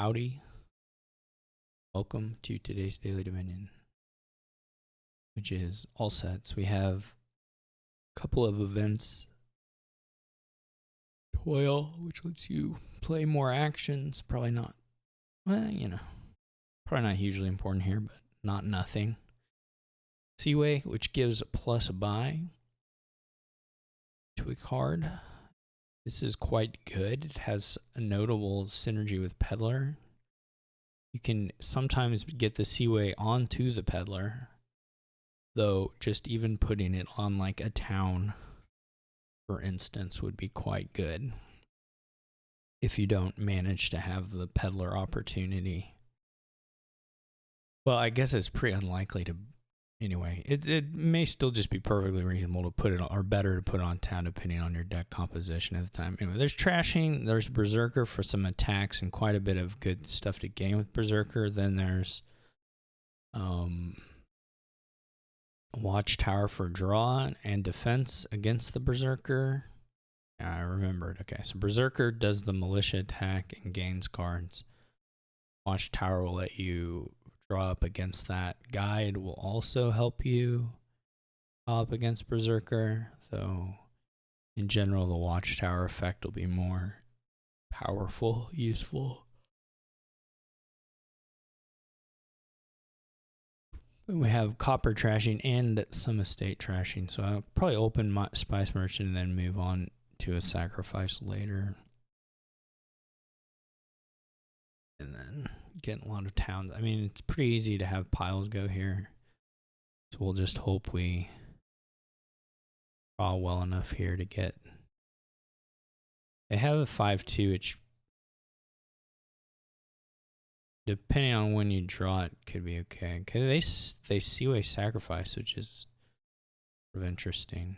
Howdy. Welcome to today's Daily Dominion, which is all sets. We have a couple of events. Toil, which lets you play more actions. Probably not, probably not hugely important here, but not nothing. Seaway, which gives a plus a buy to a card. This is quite good. It has a notable synergy with Peddler. You can sometimes get the Seaway onto the Peddler, though just even putting it on like a town, for instance, would be quite good if you don't manage to have the Peddler opportunity. Well, I guess it's pretty unlikely to. Anyway, it may still just be perfectly reasonable to put it on, or better to put it on town depending on your deck composition at the time. Anyway, there's Trashing, there's Berserker for some attacks and quite a bit of good stuff to gain with Berserker. Then there's Watchtower for draw and defense against the Berserker. I remembered. Okay, so Berserker does the militia attack and gains cards. Watchtower will let you draw up against that. Guide will also help you draw up against Berserker. So in general, the Watchtower effect will be more powerful, useful. Then we have Copper Trashing and some Estate Trashing. So I'll probably open my Spice Merchant and then move on to a Sacrifice later. And then get a lot of towns. I mean, it's pretty easy to have piles go here. So we'll just hope we draw well enough here to get. They have a 5-2, which depending on when you draw it could be okay. Okay, they Seaway Sacrifice, which is sort of interesting.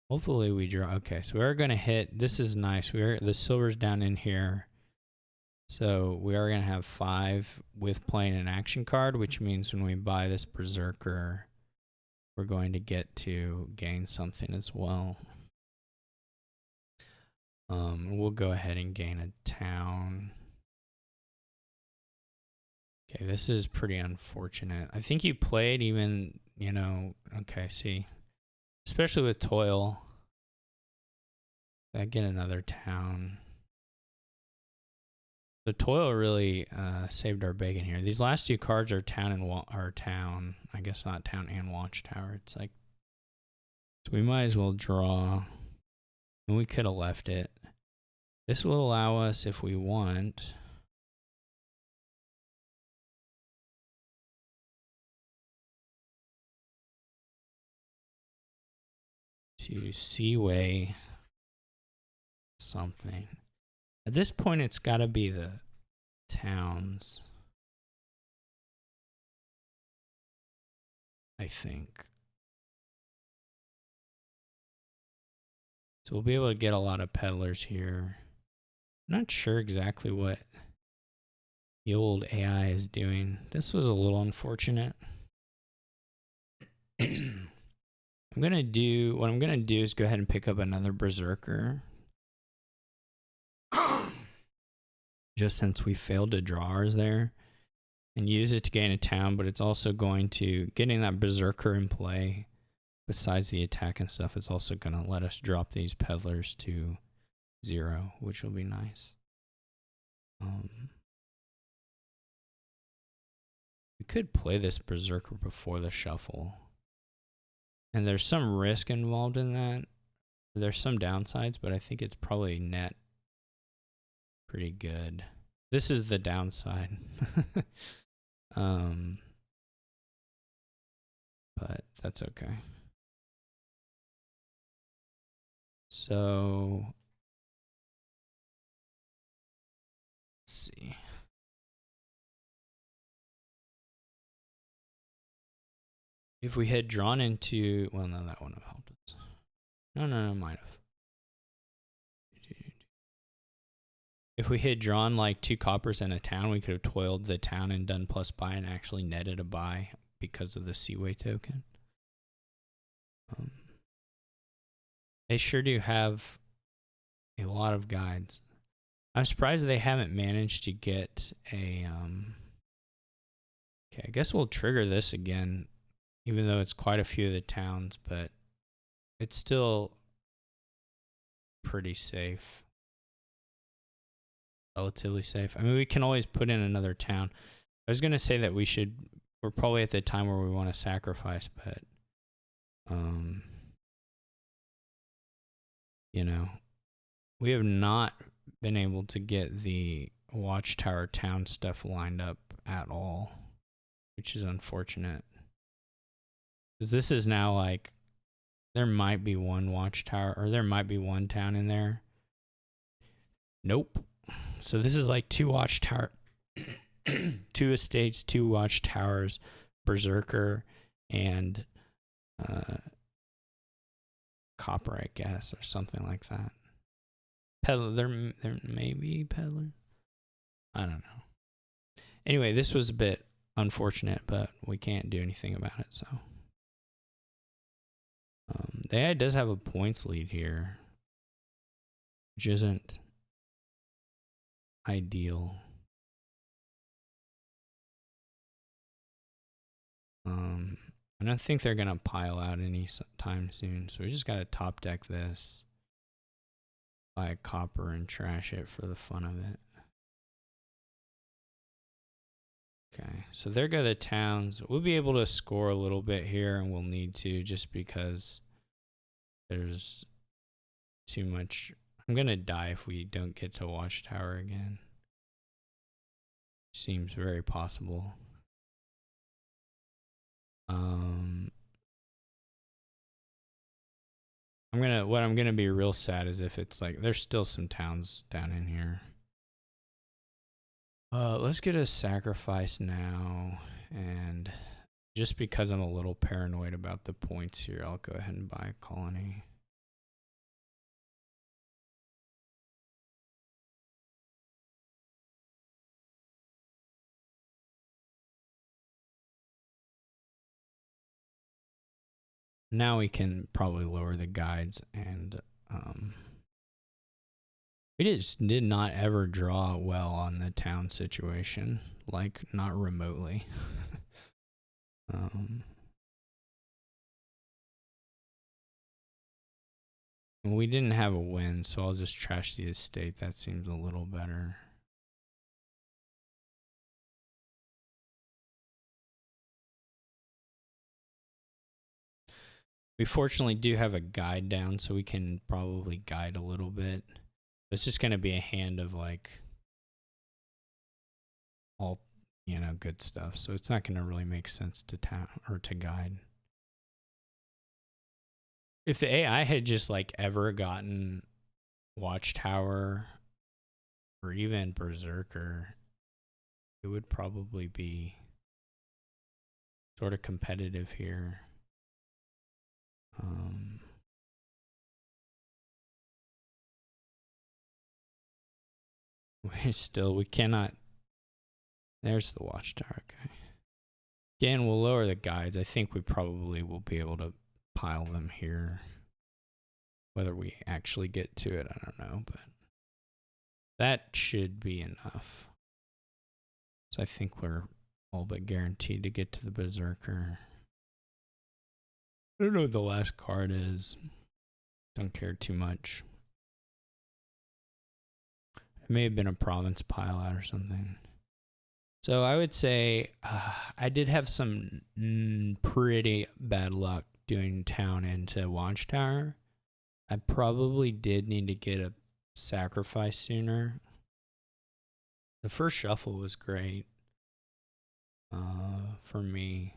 Hopefully we draw. Okay, so we're gonna hit. This is nice. The silver's down in here. So we are going to have 5 with playing an action card, which means when we buy this Berserker, we're going to get to gain something as well. We'll go ahead and gain a town. Okay, this is pretty unfortunate. I think you played even, okay, see. Especially with Toil. I get another town. The Toil really saved our bacon here. These last 2 cards are town and town. I guess not town and Watchtower. It's like, so we might as well draw. And we could have left it. This will allow us, if we want, to Seaway something. At this point, it's got to be the towns, I think. So we'll be able to get a lot of peddlers here. I'm not sure exactly what the old AI is doing. This was a little unfortunate. What I'm gonna do is go ahead and pick up another Berserker. Just since we failed to draw ours there, and use it to gain a town, but it's also going to, getting that Berserker in play, besides the attack and stuff, it's also going to let us drop these peddlers to 0, which will be nice. We could play this Berserker before the shuffle. And there's some risk involved in that. There's some downsides, but I think it's probably net pretty good. This is the downside. But that's okay. So let's see. If we had drawn into, well, no, that wouldn't have helped us. No, might have. If we had drawn like 2 coppers and a town, we could have toiled the town and done plus buy and actually netted a buy because of the Seaway token. They sure do have a lot of guides. I'm surprised they haven't managed to get a okay, I guess we'll trigger this again, even though it's quite a few of the towns, but it's still pretty safe. Relatively safe. I mean, we can always put in another town. I was gonna say that we're probably at the time where we want to sacrifice, but you know, we have not been able to get the Watchtower town stuff lined up at all, which is unfortunate. Because this is now like, there might be one Watchtower, or there might be one town in there. Nope. So this is like 2 Watchtower, 2 estates, 2 Watchtowers, Berserker, and Copper, I guess, or something like that. Peddler, there may be Peddler. I don't know. Anyway, this was a bit unfortunate, but we can't do anything about it, so. The AI does have a points lead here, which isn't ideal. I don't think they're gonna pile out any time soon, so we just gotta top deck this, buy a copper, and trash it for the fun of it. Okay, so there go the towns. We'll be able to score a little bit here, and we'll need to, just because there's too much. I'm gonna die if we don't get to Watchtower again. Seems very possible. What I'm gonna be real sad is if it's like, there's still some towns down in here. Let's get a sacrifice now, and just because I'm a little paranoid about the points here, I'll go ahead and buy a colony. Now we can probably lower the guides, and we just did not ever draw well on the town situation, like not remotely. We didn't have a win, so I'll just trash the estate. That seems a little better. We fortunately do have a guide down, so we can probably guide a little bit. It's just going to be a hand of like all, good stuff. So it's not going to really make sense to town or to guide. If the AI had just like ever gotten Watchtower or even Berserker, it would probably be sort of competitive here. We cannot. There's the Watchtower. Okay. Again, we'll lower the guides. I think we probably will be able to pile them here. Whether we actually get to it, I don't know, but that should be enough. So I think we're all but guaranteed to get to the Berserker. I don't know what the last card is. Don't care too much. It may have been a province pile out or something. So I would say I did have some pretty bad luck doing town into Watchtower. I probably did need to get a sacrifice sooner. The first shuffle was great for me.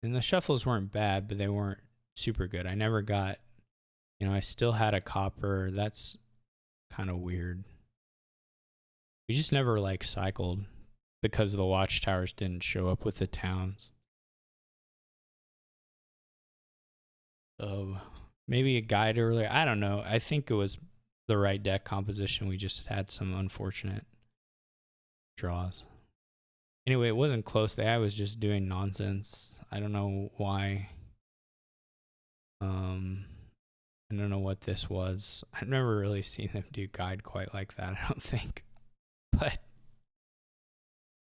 And the shuffles weren't bad, but they weren't super good. I never got, I still had a copper. That's kind of weird. We just never like cycled because the Watchtowers didn't show up with the towns. So maybe a guide earlier. I don't know. I think it was the right deck composition. We just had some unfortunate draws. Anyway, it wasn't close. The AI was just doing nonsense. I don't know why. I don't know what this was. I've never really seen them do guide quite like that, I don't think. But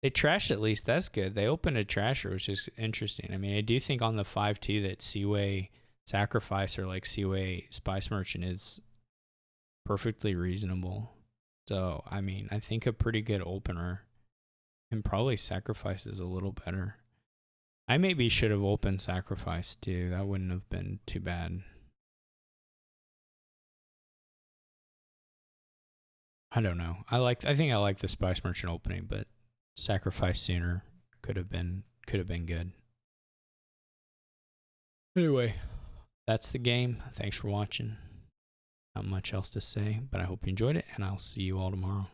they trashed at least. That's good. They opened a trasher, which is interesting. I mean, I do think on the 5-2 that Seaway Sacrifice or like Seaway Spice Merchant is perfectly reasonable. So, I mean, I think a pretty good opener. And probably Sacrifice is a little better. I maybe should have opened Sacrifice too. That wouldn't have been too bad. I don't know. I think I like the Spice Merchant opening, but Sacrifice sooner could have been good. Anyway, that's the game. Thanks for watching. Not much else to say, but I hope you enjoyed it, and I'll see you all tomorrow.